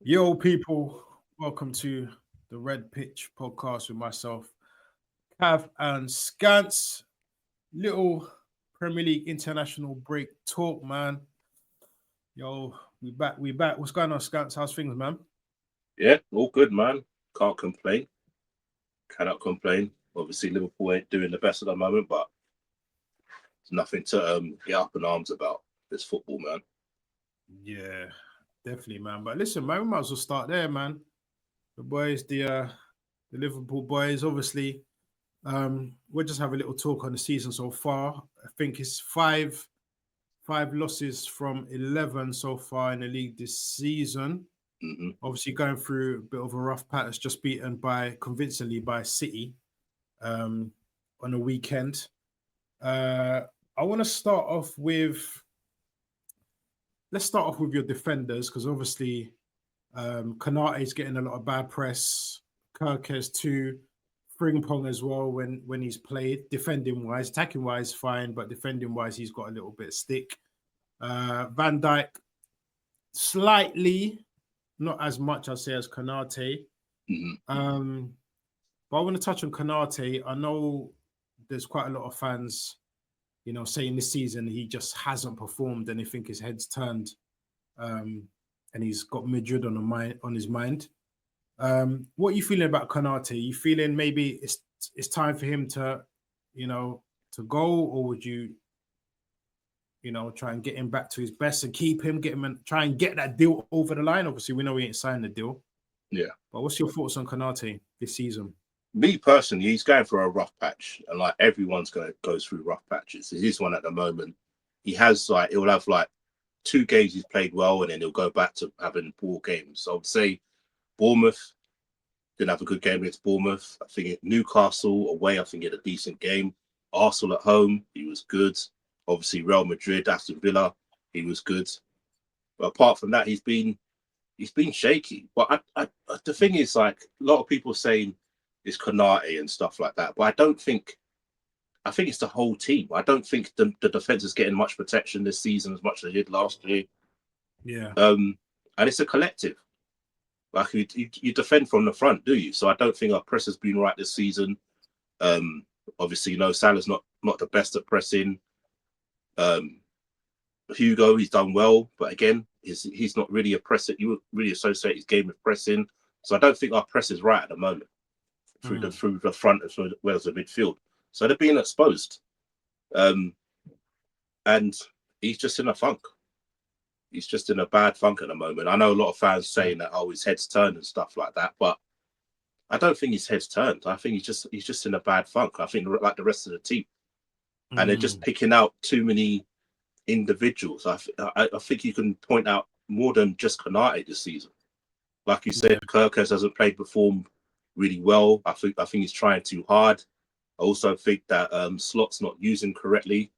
Yo, people, welcome to the Red Pitch podcast with myself, Cav and Scance. Little Premier League international break talk, man. Yo, we back. What's going on, Scance? How's things, man? Yeah, all good, man. Can't complain. Cannot complain. Obviously, Liverpool ain't doing the best at the moment, but it's nothing to get up in arms about. This football, man. Yeah, definitely, man. But listen, man, we might as well start there, man. The boys, the Liverpool boys, obviously. We'll just have a little talk on the season so far. I think it's five losses from 11 so far in the league this season. Hmm. Obviously, going through a bit of a rough patch, just beaten by convincingly by City um, on the weekend. Uh, I want to start off with let's start off with your defenders because obviously Kanate is getting a lot of bad press. Kirkes too. Frimpong as well when he's played. Defending wise, attacking wise, fine, but defending wise, he's got a little bit of stick. Van Dijk slightly, not as much I'd say as Kanate. Hmm. Um, but I want to touch on Kanate. I know there's quite a lot of fans, saying this season he just hasn't performed and they think his head's turned, um, and he's got Madrid on his mind. What are you feeling about Kanate? You feeling maybe it's time for him to, you know, to go, or would you, try and get him back to his best and keep him, get him and try and get that deal over the line? Obviously, we know he ain't signed the deal, Yeah. but what's your thoughts on Kanate this season? Me personally, he's going for a rough patch, and like everyone's gonna go through rough patches. He's one at the moment. He has he'll have like 2 games he's played well, and then he'll go back to having poor games. So I would say Bournemouth didn't have a good game against Bournemouth. I think Newcastle away, I think he had a decent game. Arsenal at home, he was good. Obviously, Real Madrid, Aston Villa, he was good. But apart from that, he's been shaky. But the thing is, like a lot of people saying it's Konate and stuff like that. But I don't think. I think it's the whole team. I don't think the defense is getting much protection this season as much as they did last year. Yeah. And it's a collective. Like you defend from the front, do you? So I don't think our press has been right this season. Um, Obviously, Salah's not the best at pressing. Um, Hugo, he's done well, but again, he's not really a presser. You would really associate his game with pressing. So I don't think our press is right at the moment through the front as well as the midfield. So they're being exposed, um, and he's just in a funk. He's just in a bad funk at the moment. I know a lot of fans saying that his head's turned and stuff like that, but I don't think his head's turned. I think he's just in a bad funk. I think like the rest of the team, and they're just Mm. picking out too many individuals. I think you can point out more than just Konate this season. Like you Yeah. said, Kirkes hasn't performed really well. I think he's trying too hard. I also think that Slot's not using correctly.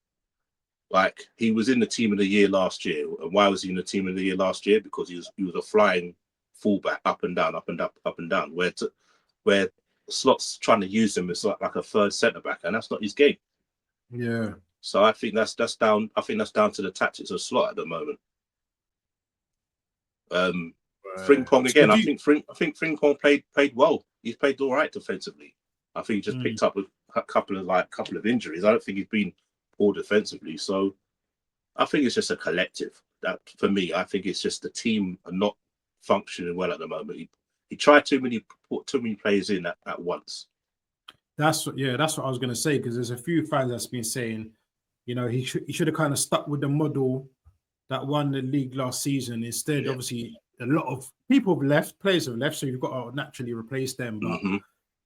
Like he was in the team of the year last year, and why was he in the team of the year last year? Because he was a flying fullback, up and down, up and up, up and down. Where Slot's trying to use him as like a third centre back, and that's not his game. Yeah. So I think that's down. I think that's down to the tactics of Slot at the moment. Um, Frimpong So again. do I you, think Frimpong played well. He's played all right defensively. I think he just mm, picked up a couple of injuries. I don't think he's been poor defensively. So I think it's just a collective. That for me, I think it's just the team are not functioning well at the moment. He tried put too many players in at once. that's what I was gonna say because there's a few fans that's been saying, he should have kind of stuck with the model that won the league last season. Instead, Yeah. obviously, a lot of people have left, players have left, so you've got to naturally replace them. But Hmm.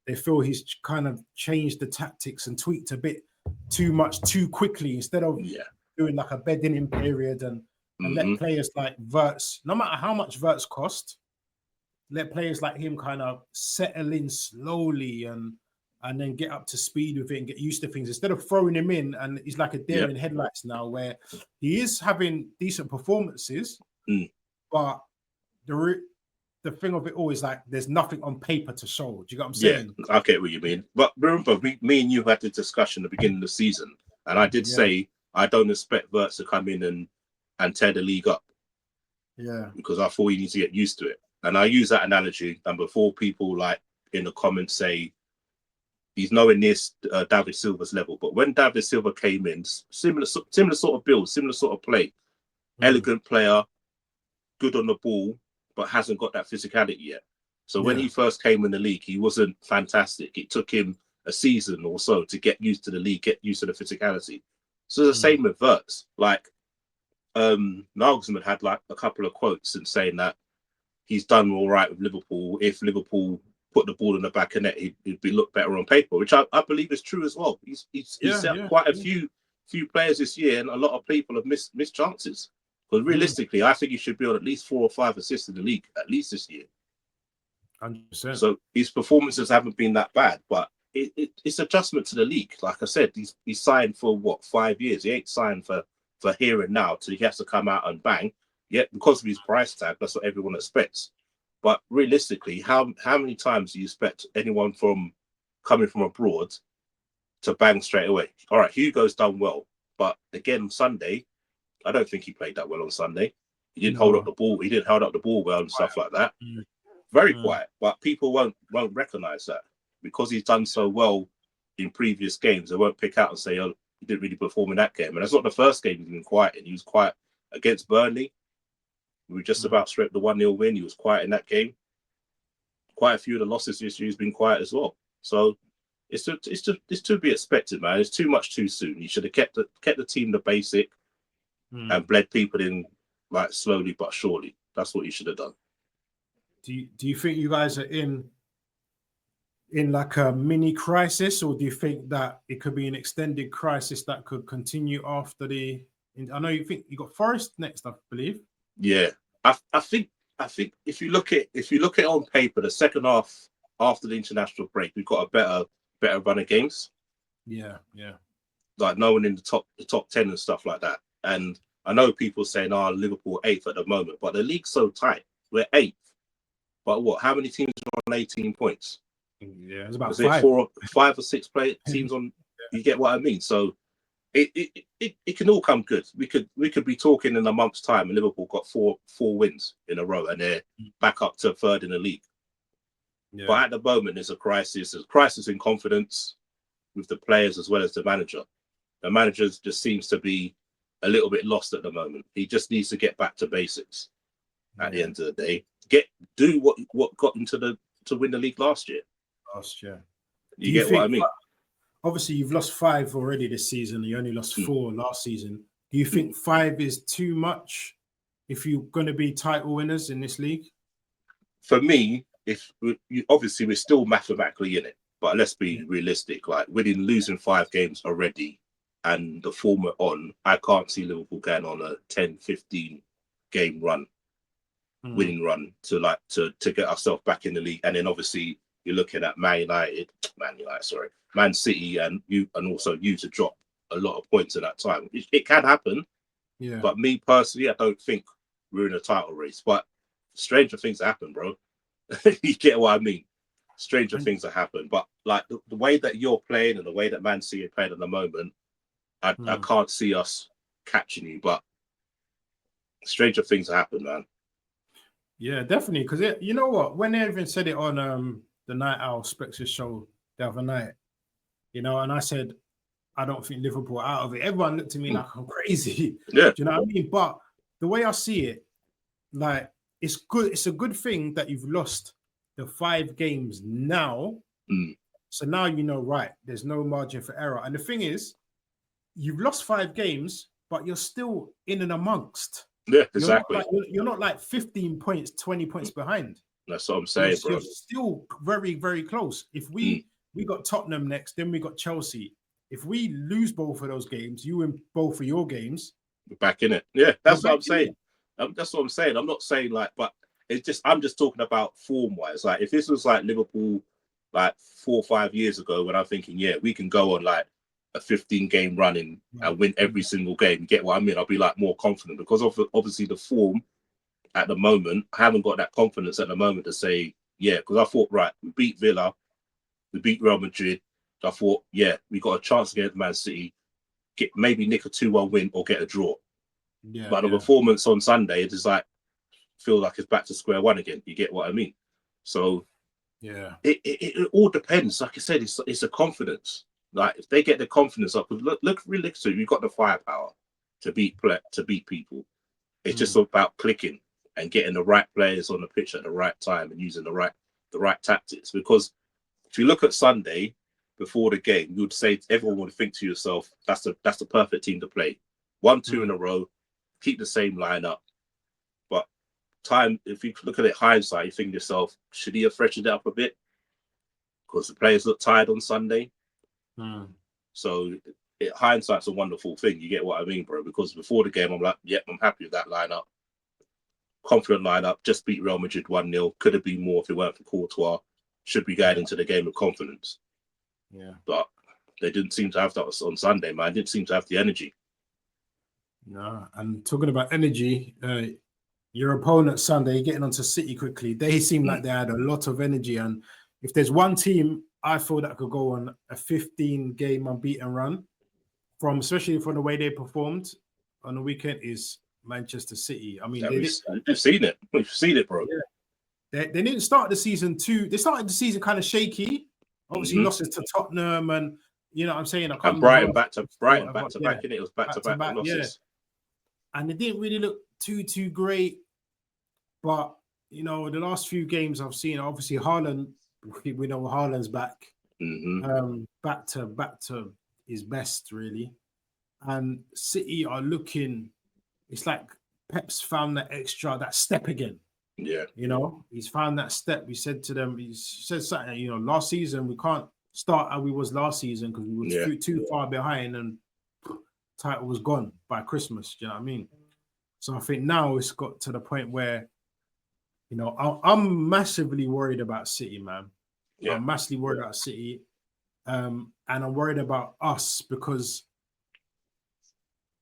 they feel he's kind of changed the tactics and tweaked a bit too much too quickly instead of Yeah. doing like a bedding in period and let Hmm. players like Verts, no matter how much Verts cost, let players like him kind of settle in slowly and then get up to speed with it and get used to things instead of throwing him in and he's like a deer Yeah. in headlights now where he is having decent performances, Mm. but the thing of it all is like there's nothing on paper to show. Do you get what I'm Yeah. saying? I get what you mean. But remember, me and you had the discussion at the beginning of the season, and I did Yeah, say I don't expect Verts to come in and tear the league up yeah, because I thought he needs to get used to it. and I use that analogy, and before people like in the comments say he's nowhere near David Silva's level, but when David Silva came in, similar sort of build, similar sort of play, elegant player, good on the ball, but hasn't got that physicality yet. So when he first came in the league, he wasn't fantastic. It took him a season or so to get used to the league, get used to the physicality. So the same with Wirtz. Like Nagelsmann had like a couple of quotes and saying that he's done all right with Liverpool. If Liverpool put the ball in the back of net, he'd be look better on paper, which I believe is true as well. He's set up quite a few players this year, and a lot of people have missed chances. Because realistically, I think he should be on at least 4 or 5 assists in the league, at least this year. 100%. So his performances haven't been that bad, but it's adjustment to the league. Like I said, he's signed for what, 5 years? He ain't signed for here and now till he has to come out and bang. Yet because of his price tag, that's what everyone expects. But realistically, how many times do you expect anyone coming from abroad to bang straight away? All right, Hugo's done well, but again, Sunday, I don't think he played that well on Sunday. He didn't hold up the ball. He didn't hold up the ball well and stuff like that. Very quiet, but people won't recognize that because he's done so well in previous games. They won't pick out and say, "Oh, he didn't really perform in that game." And that's not the first game he's been quiet in. He was quiet against Burnley. We were just about straight the 1-0 win. He was quiet in that game. Quite a few of the losses this year, he's been quiet as well. So it's to be expected, man. It's too much too soon. You should have kept the team the basic and bled people in like slowly but surely. That's what you should have done. Do you think you guys are in like a mini crisis, or do you think that it could be an extended crisis that could continue after I know you think you got Forest next, I believe. Yeah, I think if you look at it on paper, the second half after the international break, we've got a better run of games. Yeah. Like no one in the top 10 and stuff like that. And I know people saying, Liverpool 8th at the moment, but the league's so tight. We're 8th. But what? How many teams are on 18 points? Yeah, it's about 5 or 6 teams on. You get what I mean? So it can all come good. We could be talking in a month's time, and Liverpool got four wins in a row, and they're back up to 3rd in the league. Yeah. But at the moment, there's a crisis. There's a crisis in confidence with the players as well as the manager. The manager just seems to be a little bit lost at the moment. He just needs to get back to basics. At the end of the day, do what got him to win the league last year. You get what I mean? Obviously, you've lost 5 already this season. You only lost 4 last season. Do you think 5 is too much if you're going to be title winners in this league? For me, obviously we're still mathematically in it, but let's be realistic. Like losing 5 games already, and the form we're on, I can't see Liverpool going on a 10-15 game run. Winning run to get ourselves back in the league. And then obviously you're looking at Man City and also you to drop a lot of points at that time. It can happen. Yeah. But me personally, I don't think we're in a title race. But stranger things happen, bro. You get what I mean? Stranger things have happened. But like the way that you're playing and the way that Man City are playing at the moment, I can't see us catching you. But stranger things happen, man. Yeah, definitely. Because you know what? When they even said it on the Night Owl Spex's show the other night, and I said, I don't think Liverpool are out of it. Everyone looked at me like I'm crazy. Yeah. Do you know what I mean? But the way I see it, like, it's good. It's a good thing that you've lost the 5 games now. So now right, there's no margin for error. And the thing is, you've lost 5 games, but you're still in and amongst. Yeah, exactly. You're not like 15 points, 20 points behind. That's what I'm saying, bro. You're still very, very close. If we got Tottenham next, then we got Chelsea. If we lose both of those games, you win both of your games, we're back in it. Yeah, that's what I'm saying. That's what I'm saying. I'm not saying but I'm just talking about form-wise. Like if this was like Liverpool like 4 or 5 years ago, when I'm thinking, we can go on like a 15-game run and win every single game. You get what I mean? I'll be like more confident because obviously the form at the moment, I haven't got that confidence at the moment to say, because I thought, right, we beat Villa, we beat Real Madrid. I thought, we got a chance against Man City, maybe nick a 2-1 win or get a draw. But the performance on Sunday, it is like, feel like it's back to square one again. You get what I mean? So yeah, it all depends. Like I said, it's a confidence. Like if they get the confidence up, look realistically, you've got the firepower to beat people. It's just about clicking and getting the right players on the pitch at the right time and using the right tactics. Because if you look at Sunday before the game, you would say everyone would think to yourself, that's the perfect team to play. 1-2 in a row, keep the same lineup. But if you look at it hindsight, you think to yourself, should he have freshened it up a bit? Because the players look tired on Sunday. So hindsight's a wonderful thing. You get what I mean, bro? Because before the game, I'm like, yep, I'm happy with that lineup. Confident lineup, just beat Real Madrid 1-0. Could have been more if it weren't for Courtois. Should be going into the game with confidence. Yeah. But they didn't seem to have that on Sunday, man. Didn't seem to have the energy. No, and talking about energy, your opponent Sunday, getting onto City quickly, they seemed like they had a lot of energy. And if there's one team I feel that could go on a 15-game unbeaten run, especially from the way they performed on the weekend, is Manchester City. I mean, we've seen it. We've seen it, bro. Yeah. They didn't start the season they started the season kind of shaky. Obviously, losses to Tottenham and, you know what I'm saying? I can't and Brighton back to back, and it was back to back losses. Yeah. And it didn't really look too great. But, you know, the last few games I've seen, obviously Haaland, we know Haaland's back. Back to his best, really. And City are looking, it's like Pep's found that step again. Yeah. You know, he's found that step. He said to them, he said something, you know, last season we can't start how we was last season because we were too far behind and title was gone by Christmas. Do you know what I mean? So I think now it's got to the point where, you know, I'm massively worried about City, man. Yeah. I'm massively worried about City. And I'm worried about us because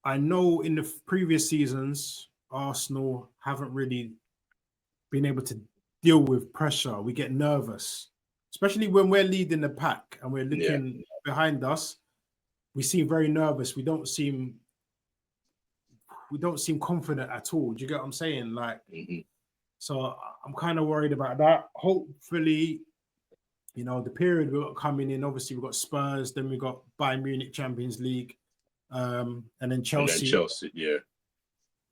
I know in the previous seasons, Arsenal haven't really been able to deal with pressure. We get nervous, especially when we're leading the pack and we're looking behind us. We seem very nervous. We don't seem confident at all. Do you get what I'm saying? Like, so I'm kind of worried about that. Hopefully, you know, the period we've got coming in, obviously we've got Spurs, then we've got Bayern Munich Champions League, and then Chelsea. Yeah.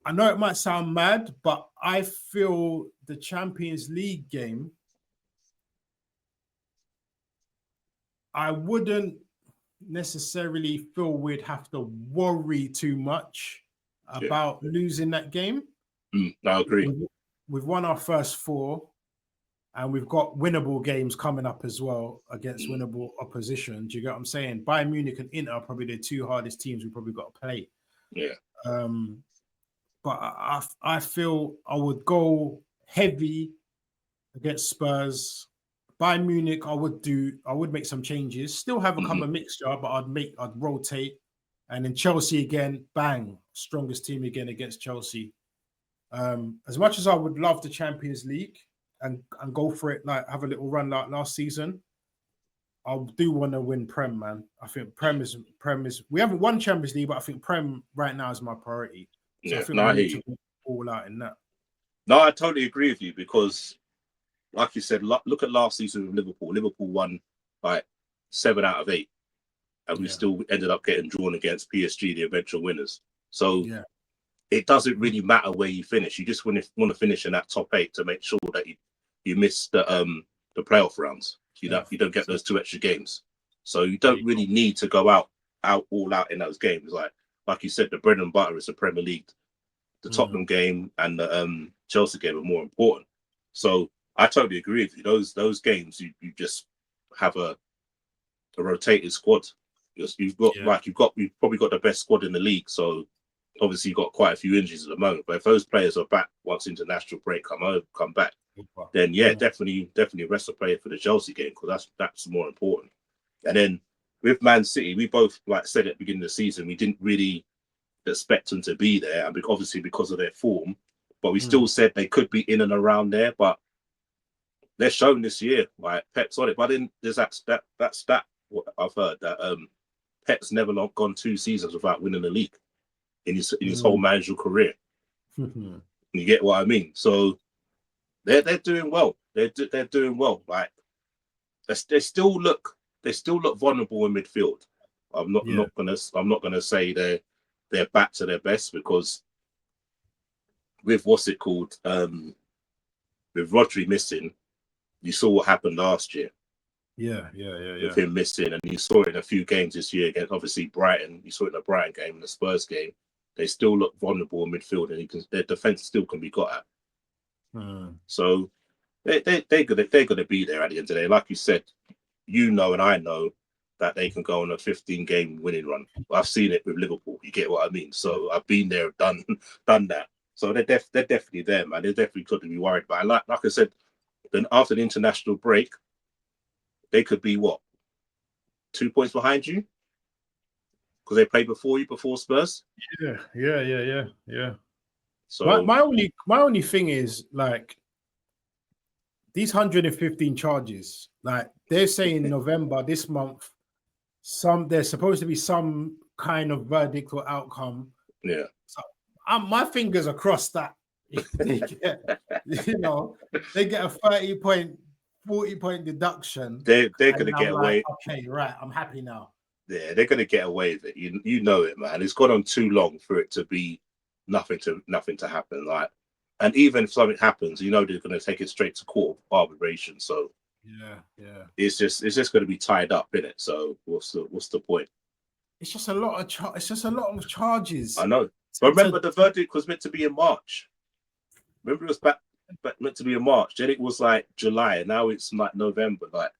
I know it might sound mad, but I feel the Champions League game, I wouldn't necessarily feel we'd have to worry too much about losing that game. I agree. We've won our first 4, and we've got winnable games coming up as well against winnable opposition. Do you get what I'm saying? Bayern Munich and Inter are probably the 2 hardest teams we probably got to play. Yeah. But I feel I would go heavy against Spurs. Bayern Munich, I would make some changes. Still have a couple of mixture, but I'd rotate. And then Chelsea again, bang, strongest team again against Chelsea. As much as I would love the Champions League and go for it, like have a little run like last season, I do want to win Prem, man. I think Prem is. We haven't won Champions League, but I think Prem right now is my priority. So I think we need to go all out in that. No, I totally agree with you because, like you said, look at last season with Liverpool. Liverpool won like 7 out of 8, and we still ended up getting drawn against PSG, the eventual winners. So it doesn't really matter where you finish. You just want to finish in that top 8 to make sure that you miss the playoff rounds. You don't get those 2 extra games. So you don't really need to go all out in those games. Like you said, the bread and butter is the Premier League. The Tottenham game and the Chelsea game are more important. So I totally agree with you. Those games, you just have a rotated squad. You've probably got the best squad in the league. So obviously you've got quite a few injuries at the moment. But if those players are back once international break come back, then definitely rest a player for the Chelsea game because that's more important. And then with Man City, we both said at the beginning of the season we didn't really expect them to be there, and obviously because of their form, but we still said they could be in and around there. But they're shown this year, like Pep's on it. But then there's that stat what I've heard that Pep's never gone 2 seasons without winning the league in his whole managerial career. You get what I mean? So they're doing well. They're doing well. Like they still look vulnerable in midfield. I'm not gonna say they're back to their best, because with what's it called, with Rodri missing, you saw what happened last year. Yeah. With him missing, and you saw it in a few games this year against obviously Brighton. You saw it in the Brighton game and the Spurs game. They still look vulnerable in midfield, and their defense still can be got at. So they're gonna be there at the end of the day. Like you said, and I know that they can go on a 15-game winning run. I've seen it with Liverpool. You get what I mean? So I've been there, done that. So they're definitely there, man. They're definitely got to be worried about. Like I said, then after the international break, they could be 2 points behind you, because they played before Spurs. Yeah. So my only thing is, like, these 115 charges, like they're saying November this month, there's supposed to be some kind of verdict or outcome. Yeah. So my fingers are crossed that they get, they get a 30-point, 40-point deduction. They're gonna get away. Okay, right. I'm happy now. Yeah, they're gonna get away with it. You know it, man. It's gone on too long for it to be nothing to happen. Like, and even if something happens, they're gonna take it straight to court of arbitration. So yeah. It's just gonna be tied up in it. So what's the point? It's just a lot of charges. I know. But remember, the verdict was meant to be in March. Remember, it was meant to be in March. Then it was like July, and now it's like November. Like,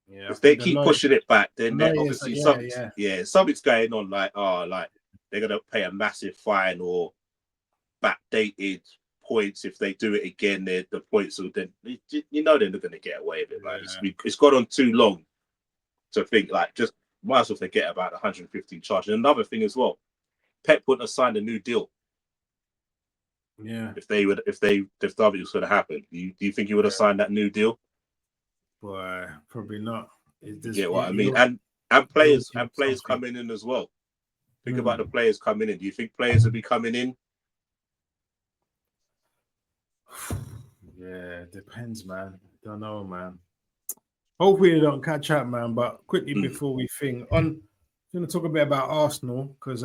if they keep pushing it back, then obviously something's going on. Like, they're gonna pay a massive fine or backdated points if they do it again. The points will then they're not gonna get away with it. Like, it's gone on too long to think, like, just might as well forget about the 115 charge. And another thing as well, Pep wouldn't have signed a new deal. Yeah. If that was going to happen, do you think he would have signed that new deal? Boy, probably not. You get what I mean? And players coming in as well. Think about the players coming in. Do you think players will be coming in? Yeah, depends, man. Don't know, man. Hopefully they don't catch up, man. But quickly before we I'm going to talk a bit about Arsenal, because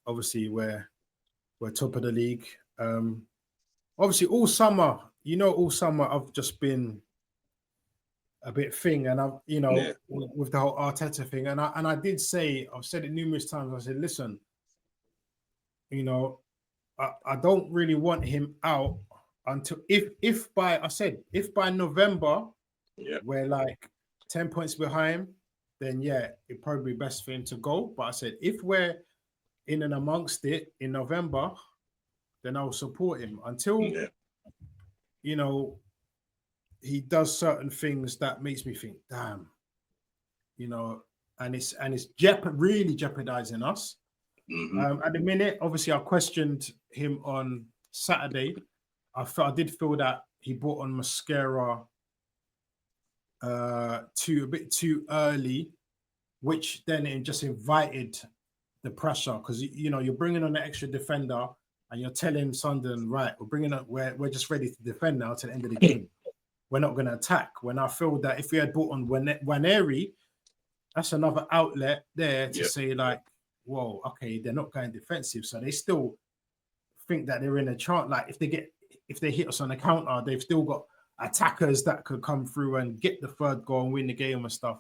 obviously we're top of the league. Obviously all summer I've just been a bit thing, and I've with the whole Arteta thing, and I did say, I've said it numerous times. I said, listen, I don't really want him out until if by November we're like 10 points behind, then it'd probably be best for him to go. But I said, if we're in and amongst it in November, then I'll support him until he does certain things that makes me think, damn, and it's really jeopardizing us. At the minute, obviously, I questioned him on Saturday. I did feel that he brought on Mascara a bit too early, which then it just invited the pressure, because you're bringing on an extra defender and you're telling Sunderland, right, we're just ready to defend now to the end of the game. We're not going to attack. When I feel that if we had brought on Nwaneri, that's another outlet there to say, like, whoa, okay, they're not going defensive, so they still think that they're in a chance. Like, if they hit us on the counter, they've still got attackers that could come through and get the third goal and win the game and stuff.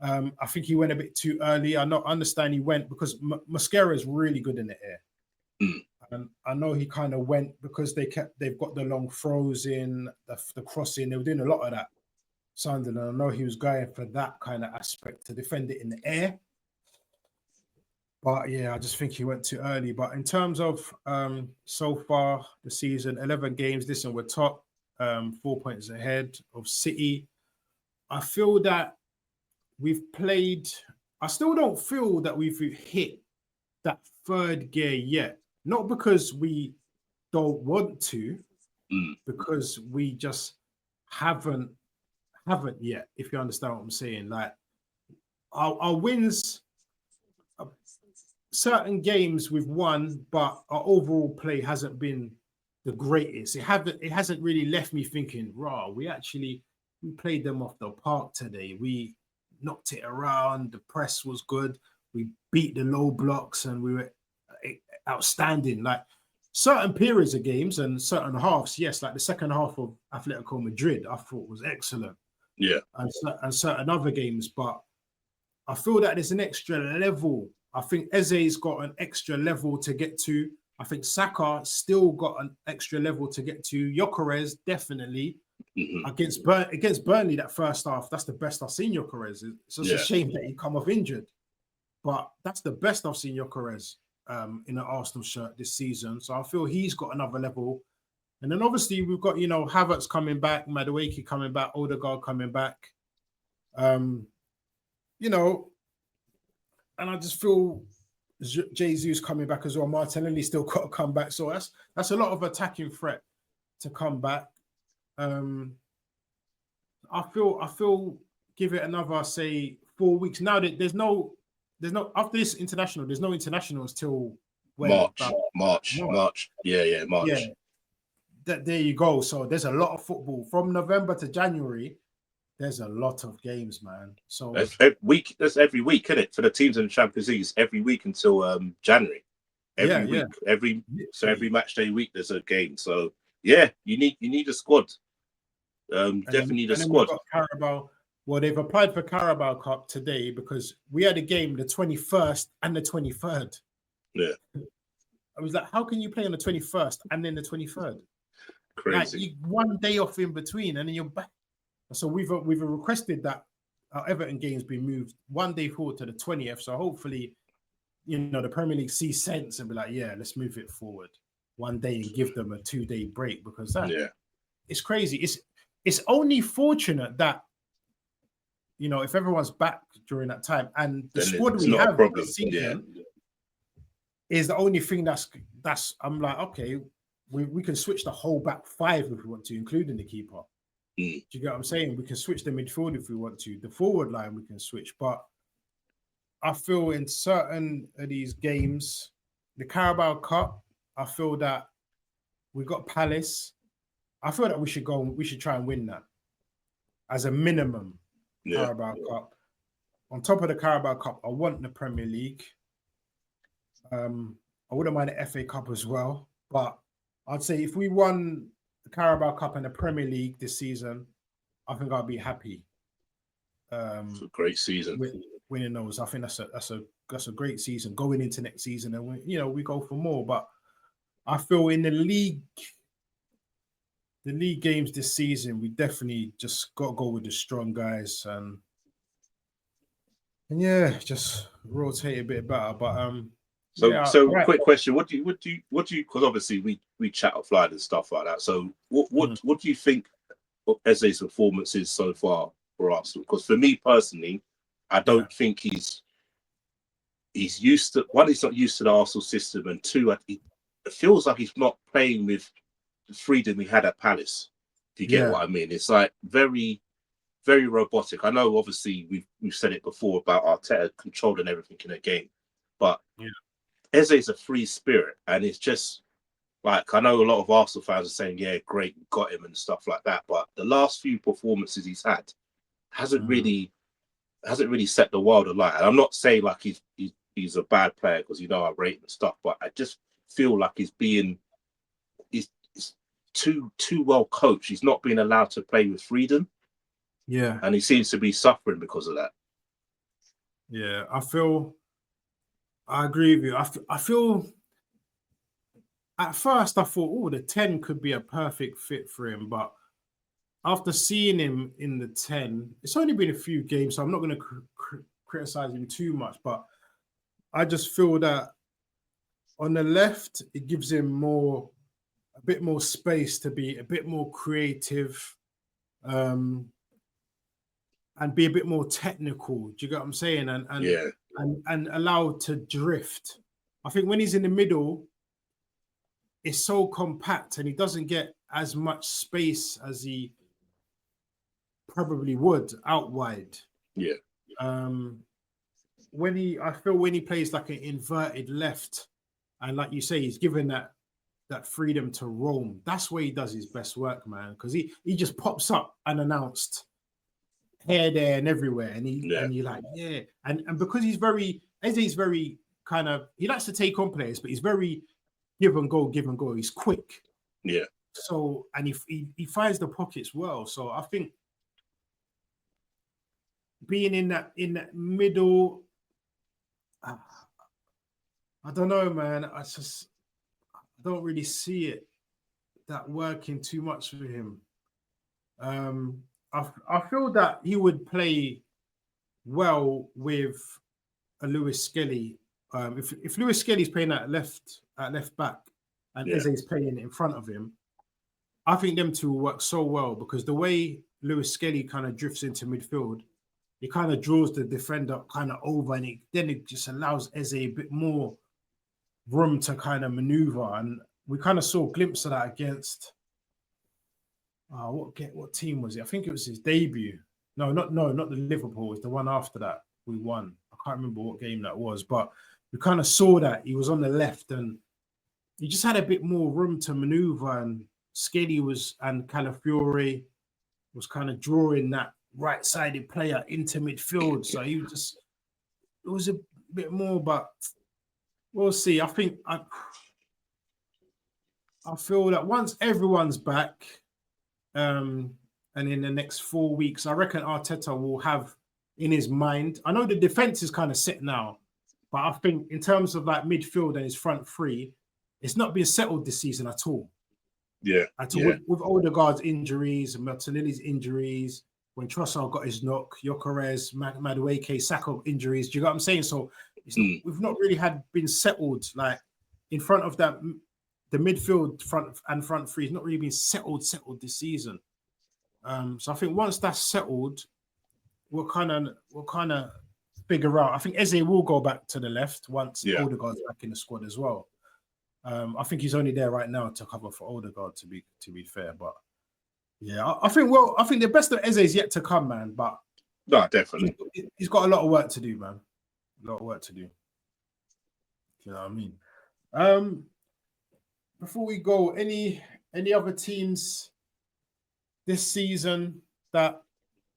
I think he went a bit too early. I understand he went because Mascara is really good in the air. And I know he kind of went because they've got the long throws in, the crossing. They were doing a lot of that. Sunderland, I know he was going for that kind of aspect to defend it in the air. But I just think he went too early. But in terms of so far the season, 11 games, listen, we're top, 4 points ahead of City. I feel that we've played, I still don't feel that we've hit that third gear yet. Not because we don't want to, because we just haven't yet, if you understand what I'm saying. Like, our wins, certain games we've won, but our overall play hasn't been the greatest. It hasn't really left me thinking, raw, we played them off the park today. We knocked it around, the press was good, we beat the low blocks, and we were outstanding. Like certain periods of games and certain halves, yes, like the second half of Atletico Madrid, I thought was excellent. Yeah. And certain other games, but I feel that there's an extra level. I think Eze's got an extra level to get to. I think Saka still got an extra level to get to. Gyökeres definitely. Mm-hmm. Against Burnley that first half, that's the best I've seen Gyökeres. It's just a shame that he come off injured, but that's the best I've seen Gyökeres in an Arsenal shirt this season. So I feel he's got another level. And then obviously we've got, Havertz coming back, Madueke coming back, Odegaard coming back. And I just feel Jesus coming back as well. Martinelli still got to come back. So that's a lot of attacking threat to come back. I feel give it another, say, 4 weeks. Now that there's no after this international, there's no internationals till when? March. Yeah, March. Yeah. There you go. So there's a lot of football from November to January. There's a lot of games, man. So that's every week, isn't it? For the teams in the Champions League, it's every week until January. Every week, every match day week, there's a game. So yeah, you need a squad. Definitely need a squad. Carabao. Well, they've applied for Carabao Cup today because we had a game the 21st and the 23rd. Yeah. I was like, how can you play on the 21st and then the 23rd? Crazy. Like, one day off in between and then you're back. So we've requested that our Everton game's been moved one day forward to the 20th. So hopefully, the Premier League sees sense and be like, yeah, let's move it forward one day and give them a 2-day break because it's crazy. It's only fortunate that, if everyone's back during that time and the squad we have this season is the only thing that's I'm like, okay, we can switch the whole back five if we want to, including the keeper. Do you get what I'm saying? We can switch the midfield if we want to. The forward line we can switch. But I feel in certain of these games, the Carabao Cup, I feel that we got Palace. I feel that we should try and win that as a minimum. Carabao Cup. On top of the Carabao Cup, I want the Premier League. I wouldn't mind the FA Cup as well. But I'd say if we won the Carabao Cup and the Premier League this season, I think I'll be happy. It's a great season. Winning those, I think that's a great season going into next season, and we go for more. But I feel in the league games this season, we definitely just got to go with the strong guys and just rotate a bit better. But quick question: What do you? Because obviously we chat offline and stuff like that. So what do you think of Eze's performance is so far for Arsenal? Because for me personally, I don't think he's used to. One, he's not used to the Arsenal system, and two, it feels like he's not playing with the freedom we had at Palace. Do you get what I mean? It's like very, very robotic. I know, obviously, we've said it before about Arteta controlling everything in a game, but Eze is a free spirit, and it's just like, I know a lot of Arsenal fans are saying, "Yeah, great, we got him" and stuff like that. But the last few performances he's had hasn't really set the world alight. And I'm not saying like he's a bad player because I rate him and stuff, but I just feel like he's too well coached. He's not being allowed to play with freedom. Yeah, and he seems to be suffering because of that. Yeah, I agree with you. I feel at first I thought, the 10 could be a perfect fit for him, but after seeing him in the 10, it's only been a few games, so I'm not going to criticize him too much, but I just feel that on the left, it gives him a bit more space to be a bit more creative, and be a bit more technical. Do you get what I'm saying? And allowed to drift. I think when he's in the middle, it's so compact and he doesn't get as much space as he probably would out wide. Yeah. I feel when he plays like an inverted left, and like you say, he's given that freedom to roam. That's where he does his best work, man. Because he just pops up unannounced here, there, and everywhere, and you're like, yeah, and because he's very kind of, he likes to take on players, but he's very give and go. He's quick. Yeah. So, and he finds the pockets well. So I think being in that middle, I don't know, man. I don't really see that working too much for him. I feel that he would play well with a Lewis Skelly. If Lewis Skelly's playing at left back and Eze's playing in front of him, I think them two will work so well, because the way Lewis Skelly kind of drifts into midfield, it kind of draws the defender kind of over, and then it just allows Eze a bit more room to kind of maneuver. And we kind of saw a glimpse of that against what team was it? I think it was his debut. No, not the Liverpool. It was the one after that we won. I can't remember what game that was, but we kind of saw that he was on the left and he just had a bit more room to maneuver. And Skelly and Calafiore was kind of drawing that right-sided player into midfield. So it was a bit more, but we'll see. I think I feel that once everyone's back, and in the next 4 weeks, I reckon Arteta will have in his mind. I know the defense is kind of set now, but I think in terms of like midfield and his front three, it's not been settled this season at all. Yeah. With Odegaard's injuries, Martinelli's injuries, when Trossard got his knock, Gyökeres, Madueke, Saka injuries. Do you know what I'm saying? So we've not really been settled like in front of that. The midfield front three has not really been settled this season. So I think once that's settled, we'll kind of figure out. I think Eze will go back to the left once Odegaard's back in the squad as well. I think he's only there right now to cover for Odegaard, to be fair. But yeah, I think the best of Eze is yet to come, man. But no, definitely, he's got a lot of work to do, man. A lot of work to do. You know what I mean? Before we go, any other teams this season that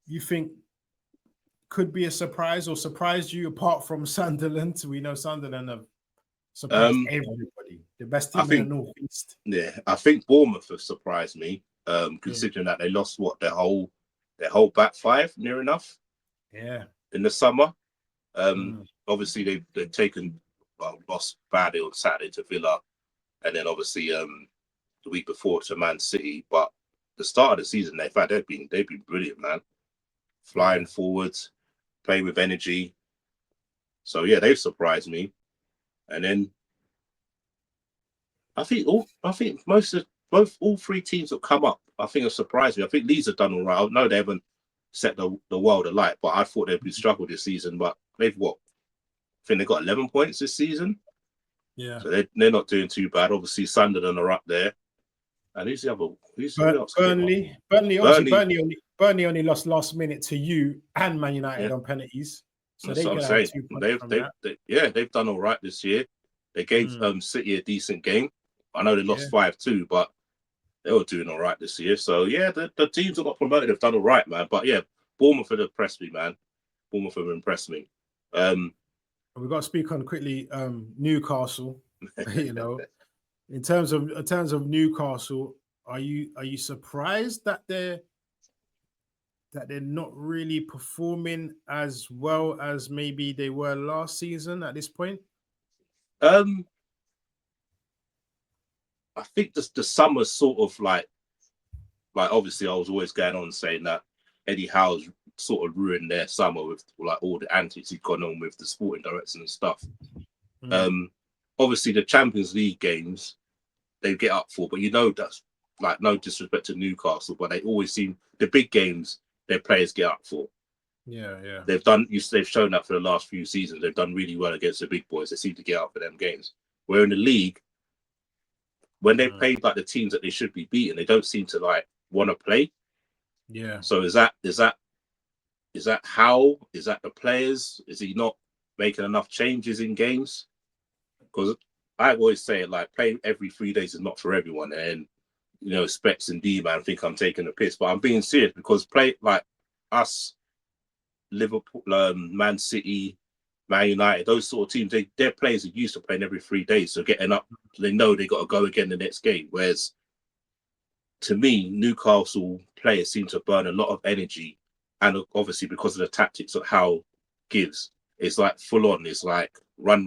you think could be a surprise or surprised you, apart from Sunderland? We know Sunderland have surprised everybody. The best team in the Northeast. Yeah, I think Bournemouth have surprised me, considering that they lost their whole back five near enough. Yeah. In the summer. Obviously they've taken lost badly on Saturday to Villa, and then obviously the week before to Man City. But the start of the season they've been brilliant, man. Flying forwards, playing with energy. So yeah, they've surprised me. And then I think all three teams that come up, I think have surprised me. I think Leeds have done all right. I know they haven't set the world alight, but I thought they'd be struggling this season. But they've I think they got 11 points this season. Yeah. So they're not doing too bad. Obviously, Sunderland are up there. And who's the other? Burnley only lost last minute to you and Man United on penalties. So that's what I'm saying. They've done all right this year. They gave City a decent game. I know they lost 5-2, but they were doing all right this year. So yeah, the teams that got promoted have done all right, man. But yeah, Bournemouth have impressed me, man. Bournemouth have impressed me. We've got to speak on quickly Newcastle. You know, in terms of Newcastle, are you surprised that they're not really performing as well as maybe they were last season at this point? I think the summer's sort of like obviously I was always going on saying that Eddie Howe's sort of ruined their summer with like all the antics he'd gone on with the sporting directors and stuff. Obviously the Champions League games they get up for, but that's like no disrespect to Newcastle, but they always seem the big games their players get up for. Yeah. They've shown that for the last few seasons. They've done really well against the big boys. They seem to get up for them games. Where in the league, when they played like the teams that they should be beating, they don't seem to like want to play. Yeah. So is that Howe? Is that the players? Is he not making enough changes in games. Because I always say, like, playing every 3 days is not for everyone. And, you know, Specs and D-Man think I'm taking a piss. But I'm being serious because play like us, Liverpool, Man City, Man United, those sort of teams, their players are used to playing every 3 days. So getting up, they know they got to go again the next game. Whereas, to me, Newcastle players seem to burn a lot of energy. And obviously, because of the tactics of how Gibbs, it's like full on. It's like run.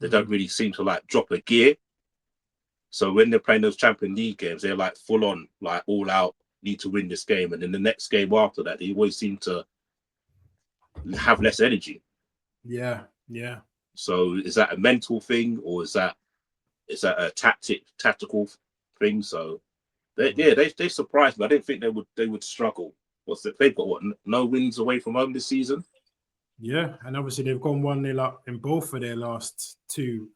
They don't really seem to like drop a gear. So when they're playing those Champions League games, they're like full on, like all out, need to win this game. And then the next game after that, they always seem to have less energy. Yeah. So is that a mental thing, or is that a tactical thing? So they surprised me. I didn't think they would struggle. They've got no wins away from home this season? Yeah, and obviously they've gone 1-0 up in both of their last 2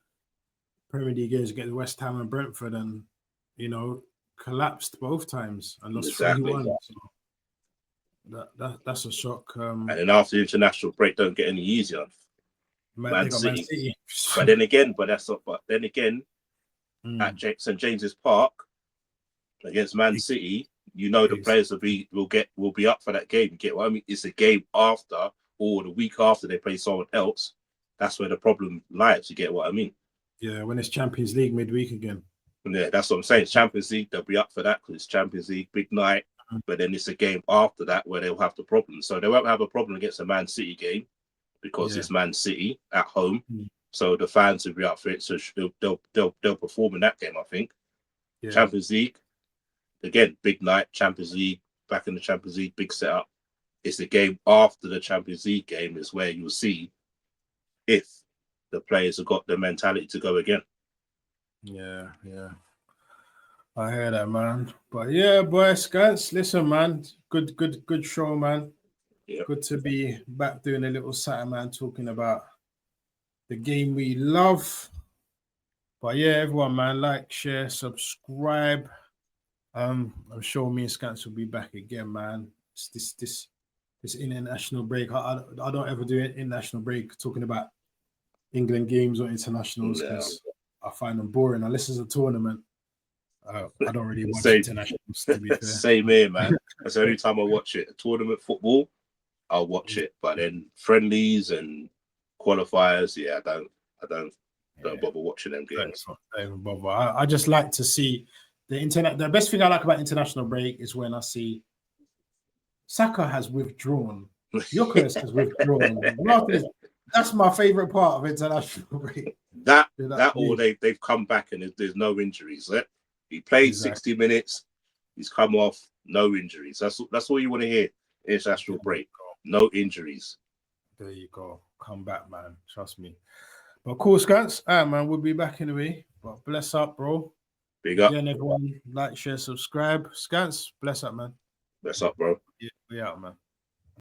Premier League games against West Ham and Brentford, and you know, collapsed both times and lost 3-1. So that's a shock. And then after the international break, don't get any easier. Man City. But then again, at St James's Park against Man City, you know the players will be up for that game. You get what I mean? It's a game after, or the week after they play someone else. That's where the problem lies. You get what I mean? Yeah, when it's Champions League midweek again. Yeah, that's what I'm saying. It's Champions League, they'll be up for that because it's Champions League, big night. But then it's a game after that where they'll have the problem. So they won't have a problem against a Man City game because it's Man City at home. So the fans will be up for it. So they'll perform in that game, I think. Yeah. Champions League, again, big night. Champions League, back in the Champions League, big setup. It's the game after the Champions League game is where you'll see if the players have got the mentality to go again. Yeah. I hear that, man. But yeah, boy, Scants, listen, man. Good show, man. Yeah. Good to be back doing a little Saturday, man, talking about the game we love. But yeah, everyone, man, like, share, subscribe. I'm sure me and Scants will be back again, man. It's this international break. I don't ever do an international break talking about England games or internationals because I find them boring unless it's a tournament. I don't really watch internationals, to be fair. Same here, man. That's the only time I watch it. Tournament football, I'll watch it. But then friendlies and qualifiers, I don't bother watching them games. I don't bother. I just like to see the internet. The best thing I like about international break is when I see Saka has withdrawn, Gyökeres has withdrawn. That's my favorite part of international break. That or they've come back and there's no injuries. He played 60 minutes. He's come off, no injuries. That's all you want to hear. International break, no injuries. There you go. Come back, man. Trust me. But cool, Scants. All right, man. We'll be back in a way. But bless up, bro. Big up. Again, everyone. Like, share, subscribe. Scants, bless up, man. Bless up, bro. Yeah, we out, man.